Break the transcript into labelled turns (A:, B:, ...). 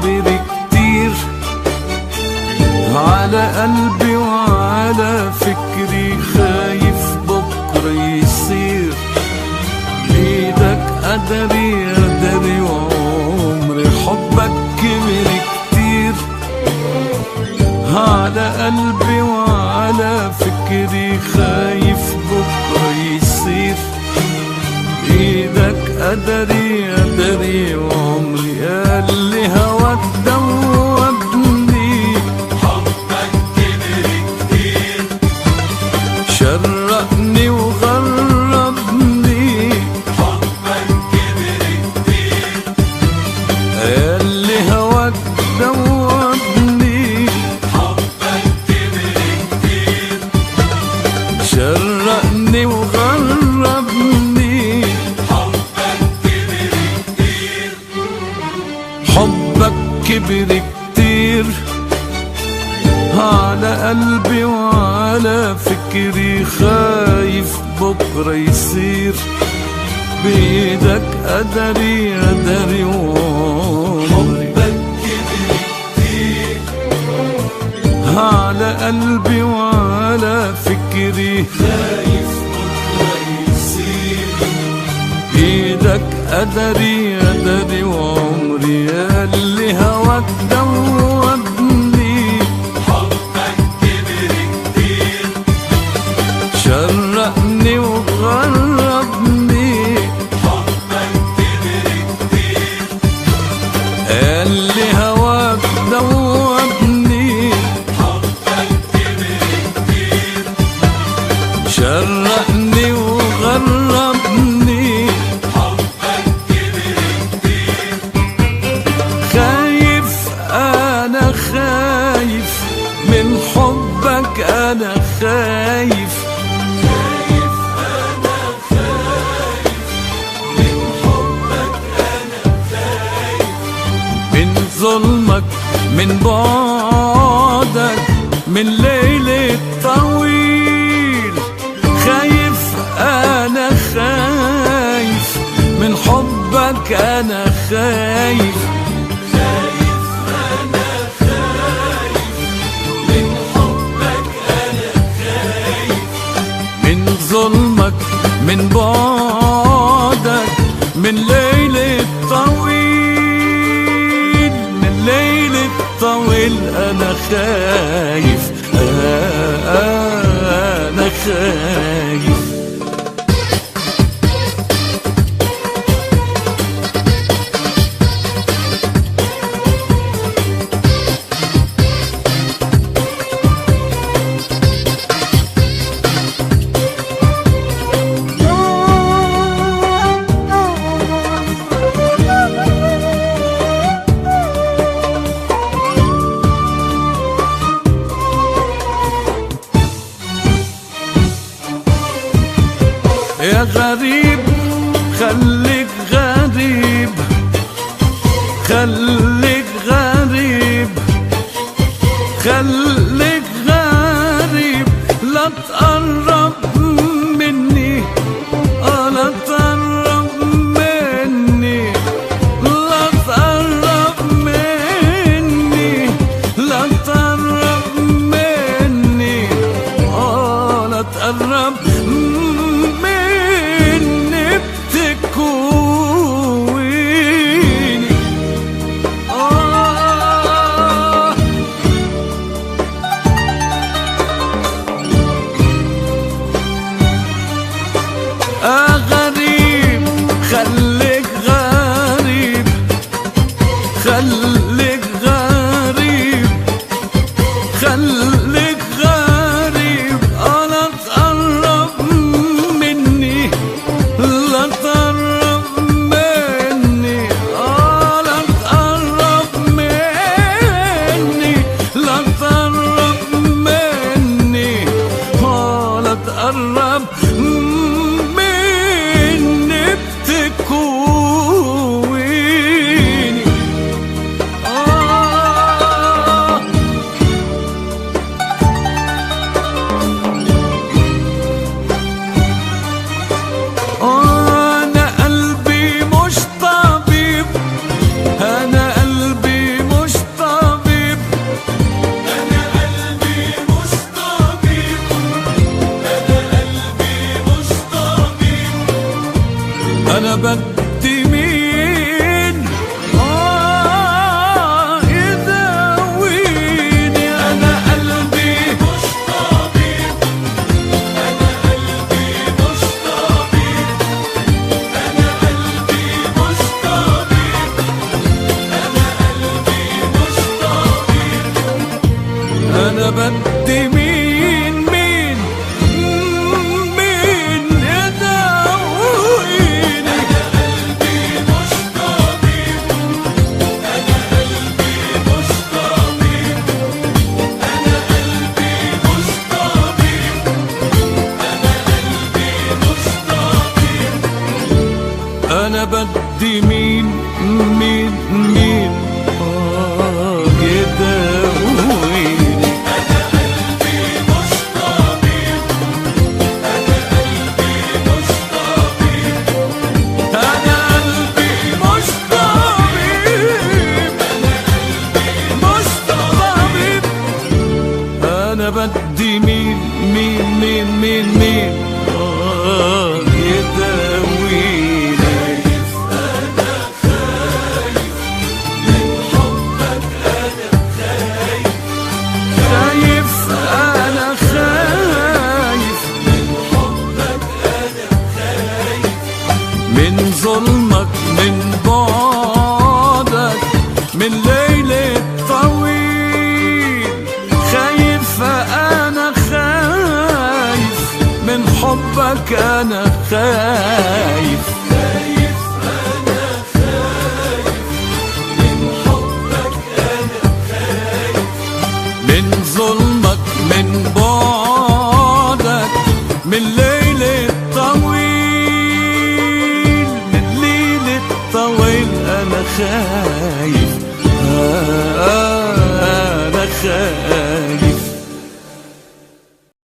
A: كبر كتير على قلبي وعلى فكري، خايف بكرة يصير بإيدك قدري قدري وعمري. حبك كبر كتير على قلبي وعلى فكري، خايف بكرة يصير بإيدك قدري قدري وعمري. ياللي هواك دوبني،
B: حبك كبر كتير
A: شرقني وغربني،
B: حبك كبر كتير
A: ياللي هواك دوبني،
B: حبك كبر كتير
A: شرقني وغربني. حبك كبر كتير على قلبي وعلى فكري، خايف بكرة يصير بإيدك قدري قدري وعمري.
B: حبك كبر كتير
A: على قلبي وعلى فكري،
B: خايف بكرة يصير
A: بإيدك قدري قدري وعمري. ياللي هواك دوبني،
B: حبك كبر كتير
A: شرقني وغربني،
B: حبك كبر كتير
A: ياللي هواك دوبني،
B: حبك كبر كتير
A: شرقني وغربني.
B: حبك كبر كتير
A: خايف أنا خايف من حبك، أنا خايف
B: خايف أنا خايف من حبك أنا خايف
A: من ظلمك من بعدك من ليل طويل. خايف أنا خايف من حبك، أنا خايف
B: خايف أنا خايف من حبك أنا خايف
A: من ظلمك من بعدك من ليل طويل، من ليل طويل. أنا خايف أنا خايف. يا غريب خليك غريب، خليك غريب، خليك غريب. لا تقرب مني، لا تقرب مني، لا تقرب مني، لا تقرب مني، لا تقرب مني بتكويني. بدي مين يداويني. أنا قلبي
B: مش طبيب، أنا قلبي مش طبيب، أنا قلبي مش طبيب، أنا قلبي مش طبيب.
A: أنا بدي مين مين مين يداويني.
B: أنا قلبي مش طبيب، أنا قلبي مش طبيب، أنا قلبي مش طبيب، أنا قلبي مش طبيب.
A: أنا بدي مين مين مين يداويني.
B: أنا قلبي مش طبيب، أنا قلبي مش طبيب،
A: أنا قلبي مش طبيب، مش طبيب. أنا بدي مين مين مين مين مين يداويني.
B: خايف أنا خايف من حبك، أنا خايف،
A: خايف أنا خايف
B: من حبك أنا خايف،
A: من ظلمك من بعدك من ليل طويل. خايف أنا خايف من حبك أنا خايف.
B: خايف أنا خايف من حبك، أنا خايف،
A: من ظلمك من بعدك من ليل طويل، من ليل طويل أنا خايف.